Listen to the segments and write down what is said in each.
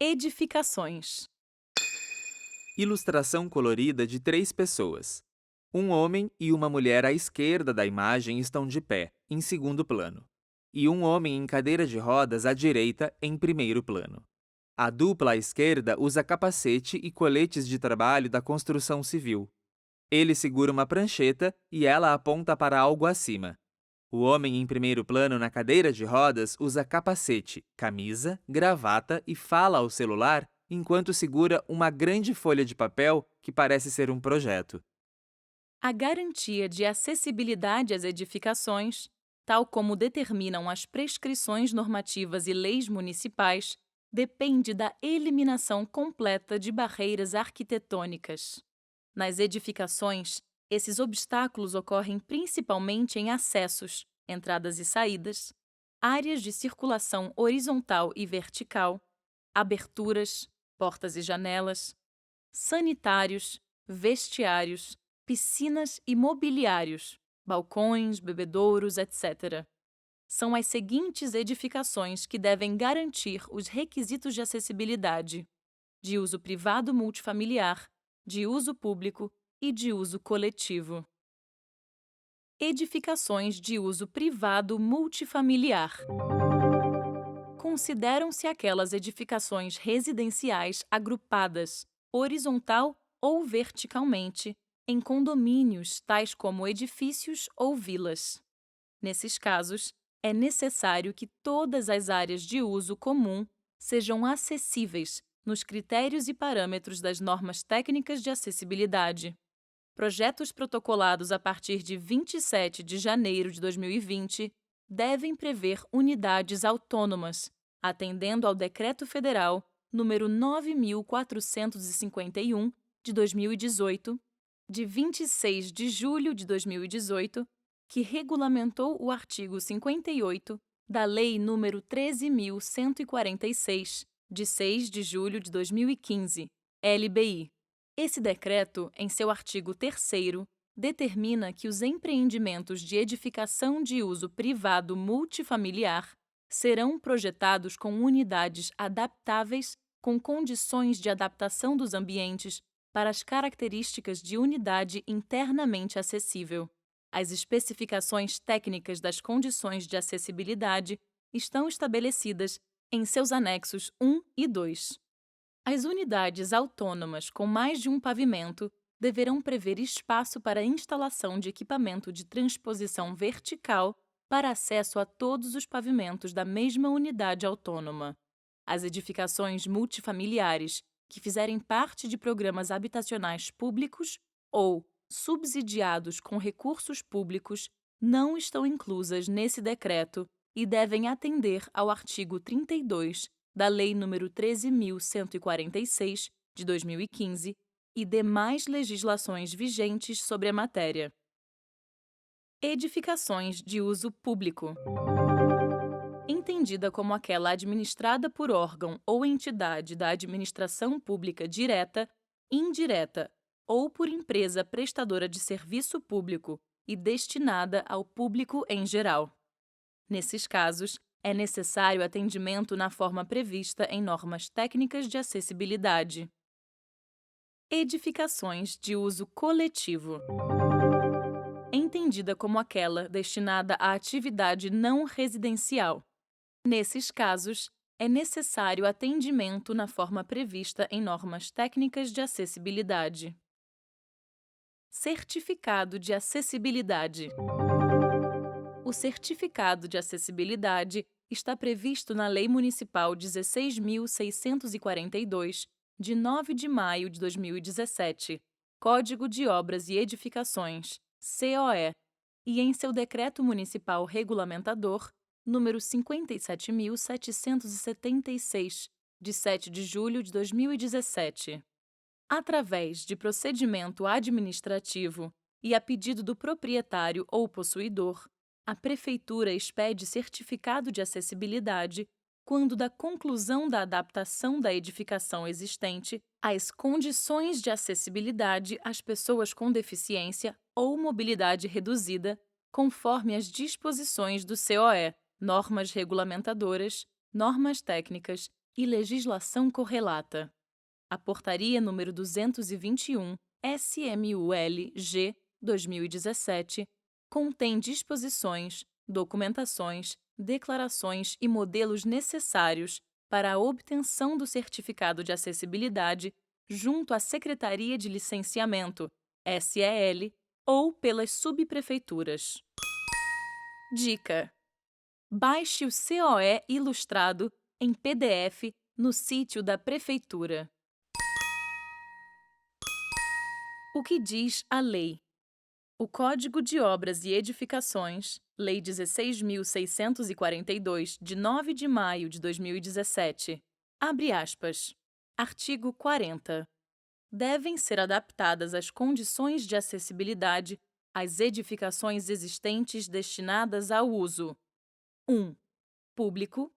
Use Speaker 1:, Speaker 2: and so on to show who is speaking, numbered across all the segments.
Speaker 1: Edificações.
Speaker 2: Ilustração colorida de 3 pessoas. Um homem e uma mulher à esquerda da imagem estão de pé, em segundo plano, e um homem em cadeira de rodas à direita, em primeiro plano. A dupla à esquerda usa capacete e coletes de trabalho da construção civil. Ele segura uma prancheta e ela aponta para algo acima. O homem em primeiro plano na cadeira de rodas usa capacete, camisa, gravata e fala ao celular enquanto segura uma grande folha de papel que parece ser um projeto.
Speaker 1: A garantia de acessibilidade às edificações, tal como determinam as prescrições normativas e leis municipais, depende da eliminação completa de barreiras arquitetônicas. Nas edificações, esses obstáculos ocorrem principalmente em acessos, entradas e saídas, áreas de circulação horizontal e vertical, aberturas, portas e janelas, sanitários, vestiários, piscinas e mobiliários, balcões, bebedouros, etc. São as seguintes edificações que devem garantir os requisitos de acessibilidade: de uso privado multifamiliar, de uso público e de uso coletivo. Edificações de uso privado multifamiliar. Consideram-se aquelas edificações residenciais agrupadas, horizontal ou verticalmente, em condomínios tais como edifícios ou vilas. Nesses casos, é necessário que todas as áreas de uso comum sejam acessíveis nos critérios e parâmetros das normas técnicas de acessibilidade. Projetos protocolados a partir de 27 de janeiro de 2020 devem prever unidades autônomas, atendendo ao Decreto Federal número 9.451, de 2018, de 26 de julho de 2018, que regulamentou o artigo 58 da Lei nº 13.146, de 6 de julho de 2015, LBI. Esse decreto, em seu artigo 3º, determina que os empreendimentos de edificação de uso privado multifamiliar serão projetados com unidades adaptáveis com condições de adaptação dos ambientes para as características de unidade internamente acessível. As especificações técnicas das condições de acessibilidade estão estabelecidas em seus anexos 1 e 2. As unidades autônomas com mais de um pavimento deverão prever espaço para a instalação de equipamento de transposição vertical para acesso a todos os pavimentos da mesma unidade autônoma. As edificações multifamiliares que fizerem parte de programas habitacionais públicos ou subsidiados com recursos públicos não estão inclusas nesse decreto e devem atender ao artigo 32 da Lei nº 13.146, de 2015, e demais legislações vigentes sobre a matéria. Edificações de uso público. Entendida como aquela administrada por órgão ou entidade da administração pública direta, indireta ou por empresa prestadora de serviço público e destinada ao público em geral. Nesses casos, é necessário atendimento na forma prevista em normas técnicas de acessibilidade. Edificações de uso coletivo. Entendida como aquela destinada à atividade não residencial. Nesses casos, é necessário atendimento na forma prevista em normas técnicas de acessibilidade. Certificado de acessibilidade. O certificado de acessibilidade está previsto na Lei Municipal 16.642, de 9 de maio de 2017, Código de Obras e Edificações, COE, e em seu Decreto Municipal Regulamentador, número 57.776, de 7 de julho de 2017. Através de procedimento administrativo e a pedido do proprietário ou possuidor, a Prefeitura expede certificado de acessibilidade quando da conclusão da adaptação da edificação existente às condições de acessibilidade às pessoas com deficiência ou mobilidade reduzida, conforme as disposições do COE, normas regulamentadoras, normas técnicas e legislação correlata. A Portaria número 221, SMUL-G, 2017, contém disposições, documentações, declarações e modelos necessários para a obtenção do certificado de acessibilidade junto à Secretaria de Licenciamento, SEL, ou pelas subprefeituras. Dica: baixe o COE ilustrado em PDF no sítio da Prefeitura. O que diz a lei? O Código de Obras e Edificações, Lei 16.642, de 9 de maio de 2017, abre aspas, artigo 40. Devem ser adaptadas as condições de acessibilidade às edificações existentes destinadas ao uso 1. Público,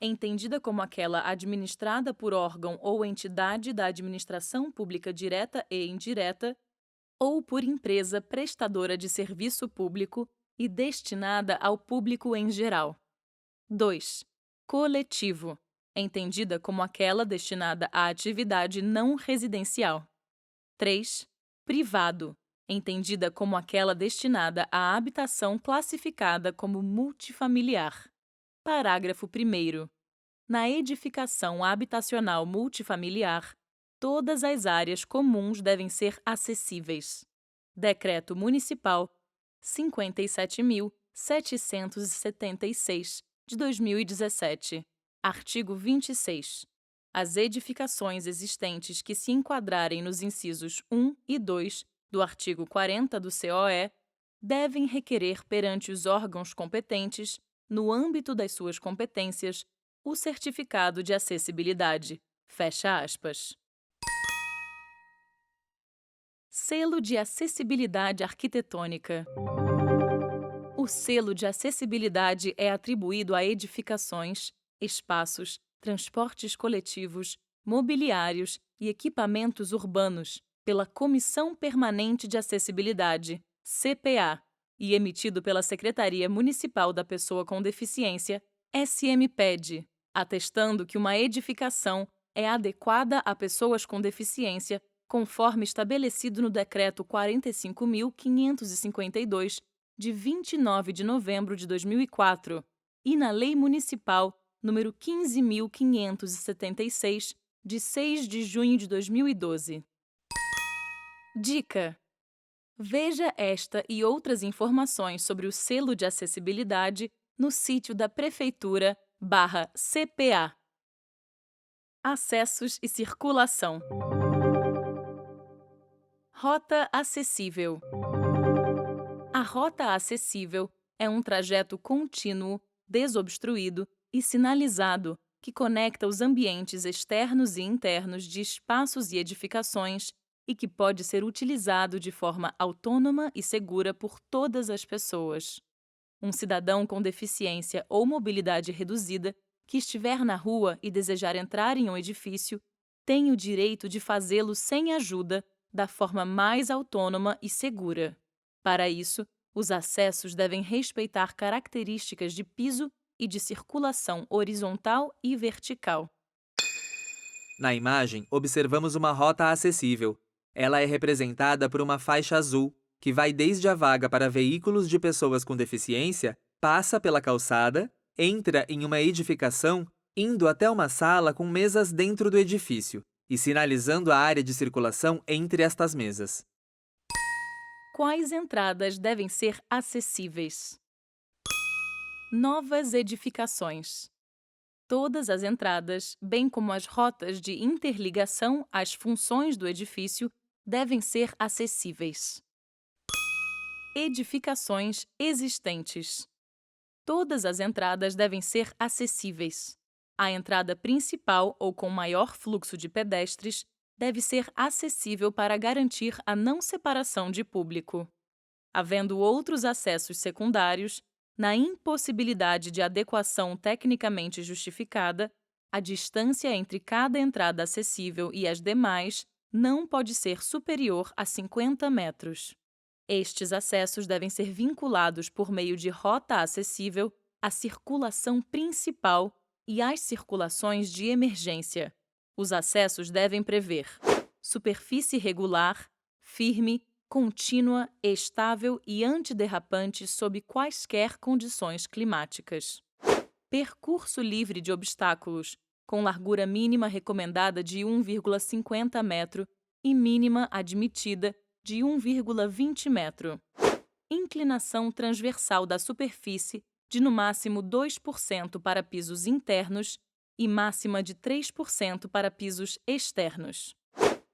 Speaker 1: entendida como aquela administrada por órgão ou entidade da administração pública direta e indireta, ou por empresa prestadora de serviço público e destinada ao público em geral. 2. Coletivo, entendida como aquela destinada à atividade não residencial. 3. Privado, entendida como aquela destinada à habitação classificada como multifamiliar. Parágrafo 1º. Na edificação habitacional multifamiliar, todas as áreas comuns devem ser acessíveis. Decreto Municipal 57.776, de 2017. Artigo 26. As edificações existentes que se enquadrarem nos incisos 1 e 2 do artigo 40 do COE devem requerer perante os órgãos competentes, no âmbito das suas competências, o certificado de acessibilidade. Fecha aspas. Selo de acessibilidade arquitetônica. O selo de acessibilidade é atribuído a edificações, espaços, transportes coletivos, mobiliários e equipamentos urbanos pela Comissão Permanente de Acessibilidade, CPA, e emitido pela Secretaria Municipal da Pessoa com Deficiência, SMPED, atestando que uma edificação é adequada a pessoas com deficiência, conforme estabelecido no Decreto 45.552, de 29 de novembro de 2004, e na Lei Municipal número 15.576, de 6 de junho de 2012. Dica: veja esta e outras informações sobre o selo de acessibilidade no sítio da Prefeitura/CPA. Acessos e circulação. Rota acessível. A rota acessível é um trajeto contínuo, desobstruído e sinalizado que conecta os ambientes externos e internos de espaços e edificações e que pode ser utilizado de forma autônoma e segura por todas as pessoas. Um cidadão com deficiência ou mobilidade reduzida que estiver na rua e desejar entrar em um edifício tem o direito de fazê-lo sem ajuda, da forma mais autônoma e segura. Para isso, os acessos devem respeitar características de piso e de circulação horizontal e vertical.
Speaker 2: Na imagem, observamos uma rota acessível. Ela é representada por uma faixa azul, que vai desde a vaga para veículos de pessoas com deficiência, passa pela calçada, entra em uma edificação, indo até uma sala com mesas dentro do edifício e sinalizando a área de circulação entre estas mesas.
Speaker 1: Quais entradas devem ser acessíveis? Novas edificações. Todas as entradas, bem como as rotas de interligação às funções do edifício, devem ser acessíveis. Edificações existentes. Todas as entradas devem ser acessíveis. A entrada principal ou com maior fluxo de pedestres deve ser acessível para garantir a não separação de público. Havendo outros acessos secundários, na impossibilidade de adequação tecnicamente justificada, a distância entre cada entrada acessível e as demais não pode ser superior a 50 metros. Estes acessos devem ser vinculados por meio de rota acessível à circulação principal e as circulações de emergência. Os acessos devem prever superfície regular, firme, contínua, estável e antiderrapante sob quaisquer condições climáticas. Percurso livre de obstáculos, com largura mínima recomendada de 1,50 metro e mínima admitida de 1,20 metro. Inclinação transversal da superfície de no máximo 2% para pisos internos e máxima de 3% para pisos externos.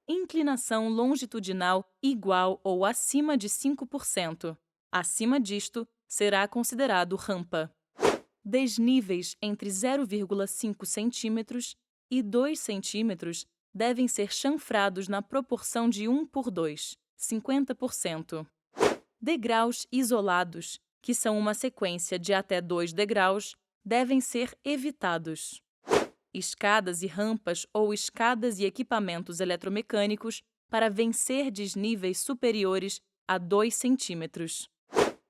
Speaker 1: Inclinação longitudinal igual ou acima de 5%. Acima disto, será considerado rampa. Desníveis entre 0,5 centímetros e 2 centímetros devem ser chanfrados na proporção de 1/2, 50%. Degraus isolados, que são uma sequência de até 2 degraus, devem ser evitados. Escadas e rampas ou escadas e equipamentos eletromecânicos para vencer desníveis superiores a 2 centímetros.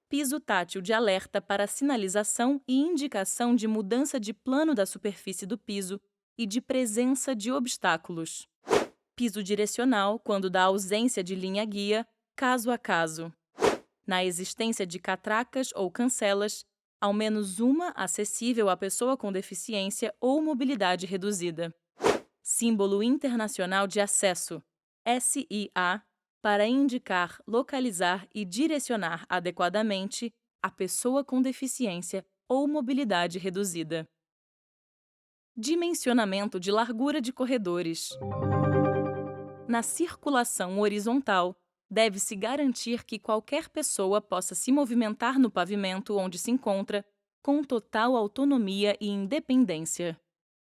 Speaker 1: Piso tátil de alerta para sinalização e indicação de mudança de plano da superfície do piso e de presença de obstáculos. Piso direcional quando da ausência de linha-guia, caso a caso. Na existência de catracas ou cancelas, ao menos uma acessível à pessoa com deficiência ou mobilidade reduzida. Símbolo Internacional de Acesso, SIA, para indicar, localizar e direcionar adequadamente a pessoa com deficiência ou mobilidade reduzida. Dimensionamento de largura de corredores. Na circulação horizontal, deve-se garantir que qualquer pessoa possa se movimentar no pavimento onde se encontra com total autonomia e independência.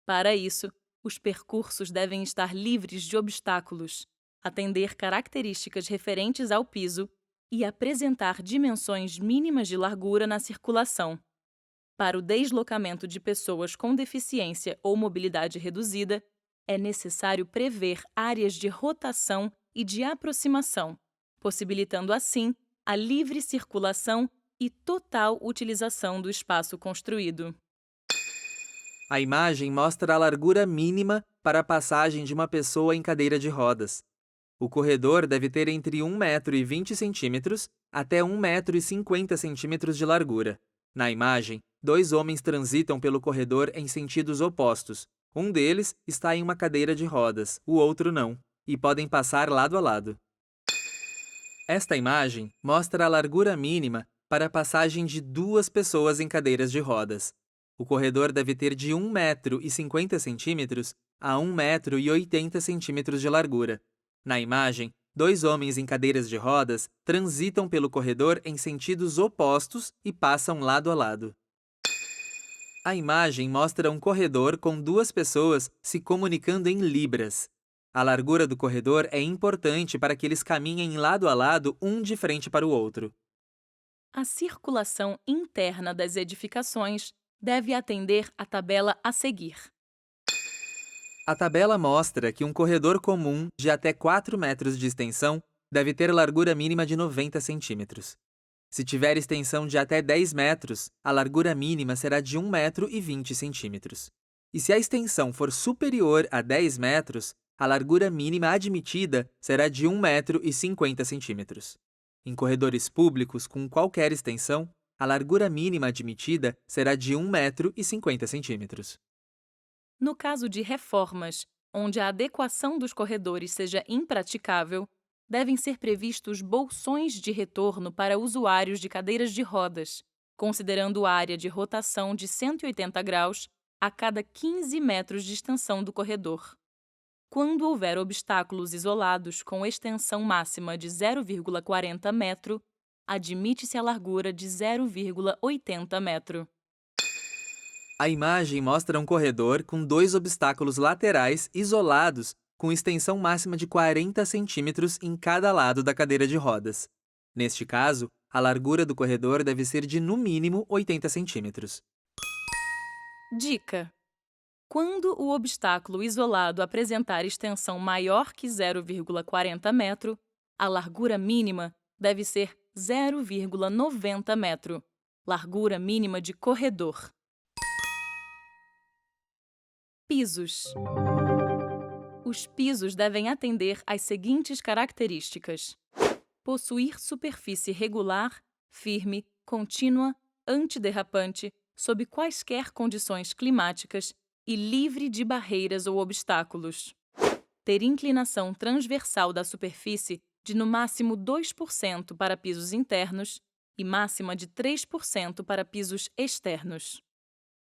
Speaker 1: Para isso, os percursos devem estar livres de obstáculos, atender características referentes ao piso e apresentar dimensões mínimas de largura na circulação. Para o deslocamento de pessoas com deficiência ou mobilidade reduzida, é necessário prever áreas de rotação e de aproximação, possibilitando assim a livre circulação e total utilização do espaço construído.
Speaker 2: A imagem mostra a largura mínima para a passagem de uma pessoa em cadeira de rodas. O corredor deve ter entre 1,20 m até 1,50 m de largura. Na imagem, 2 homens transitam pelo corredor em sentidos opostos. Um deles está em uma cadeira de rodas, o outro não, e podem passar lado a lado. Esta imagem mostra a largura mínima para a passagem de 2 pessoas em cadeiras de rodas. O corredor deve ter de 1,50 m a 1,80 m de largura. Na imagem, 2 homens em cadeiras de rodas transitam pelo corredor em sentidos opostos e passam lado a lado. A imagem mostra um corredor com 2 pessoas se comunicando em libras. A largura do corredor é importante para que eles caminhem lado a lado, um de frente para o outro.
Speaker 1: A circulação interna das edificações deve atender à tabela a seguir.
Speaker 2: A tabela mostra que um corredor comum de até 4 metros de extensão deve ter largura mínima de 90 centímetros. Se tiver extensão de até 10 metros, a largura mínima será de 1,20 m. E se a extensão for superior a 10 metros, a largura mínima admitida será de 1,50 m. Em corredores públicos com qualquer extensão, a largura mínima admitida será de 1,50 m.
Speaker 1: No caso de reformas, onde a adequação dos corredores seja impraticável, devem ser previstos bolsões de retorno para usuários de cadeiras de rodas, considerando área de rotação de 180 graus a cada 15 metros de extensão do corredor. Quando houver obstáculos isolados com extensão máxima de 0,40 metro, admite-se a largura de 0,80 metro.
Speaker 2: A imagem mostra um corredor com 2 obstáculos laterais isolados com extensão máxima de 40 centímetros em cada lado da cadeira de rodas. Neste caso, a largura do corredor deve ser de, no mínimo, 80 centímetros.
Speaker 1: Dica: quando o obstáculo isolado apresentar extensão maior que 0,40 metro, a largura mínima deve ser 0,90 metro, largura mínima de corredor. Pisos. Os pisos devem atender às seguintes características: possuir superfície regular, firme, contínua, antiderrapante, sob quaisquer condições climáticas e livre de barreiras ou obstáculos. Ter inclinação transversal da superfície de no máximo 2% para pisos internos e máxima de 3% para pisos externos.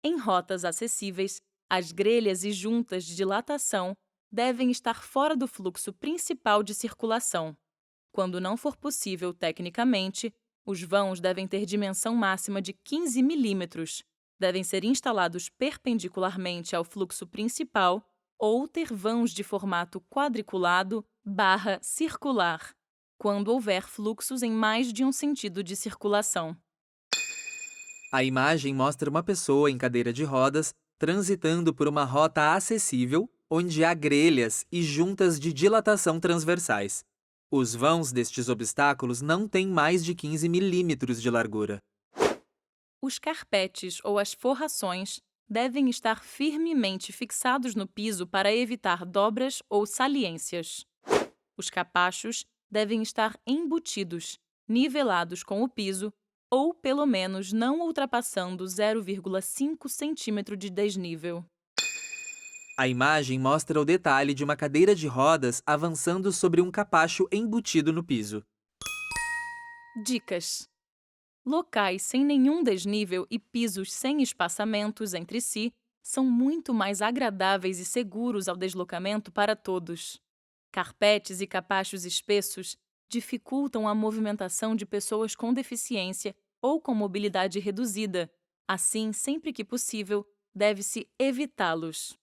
Speaker 1: Em rotas acessíveis, as grelhas e juntas de dilatação devem estar fora do fluxo principal de circulação. Quando não for possível tecnicamente, os vãos devem ter dimensão máxima de 15 milímetros, devem ser instalados perpendicularmente ao fluxo principal ou ter vãos de formato quadriculado/circular, quando houver fluxos em mais de um sentido de circulação.
Speaker 2: A imagem mostra uma pessoa em cadeira de rodas transitando por uma rota acessível, onde há grelhas e juntas de dilatação transversais. Os vãos destes obstáculos não têm mais de 15 milímetros de largura.
Speaker 1: Os carpetes ou as forrações devem estar firmemente fixados no piso para evitar dobras ou saliências. Os capachos devem estar embutidos, nivelados com o piso ou, pelo menos, não ultrapassando 0,5 centímetro de desnível.
Speaker 2: A imagem mostra o detalhe de uma cadeira de rodas avançando sobre um capacho embutido no piso.
Speaker 1: Dicas: locais sem nenhum desnível e pisos sem espaçamentos entre si são muito mais agradáveis e seguros ao deslocamento para todos. Carpetes e capachos espessos dificultam a movimentação de pessoas com deficiência ou com mobilidade reduzida. Assim, sempre que possível, deve-se evitá-los.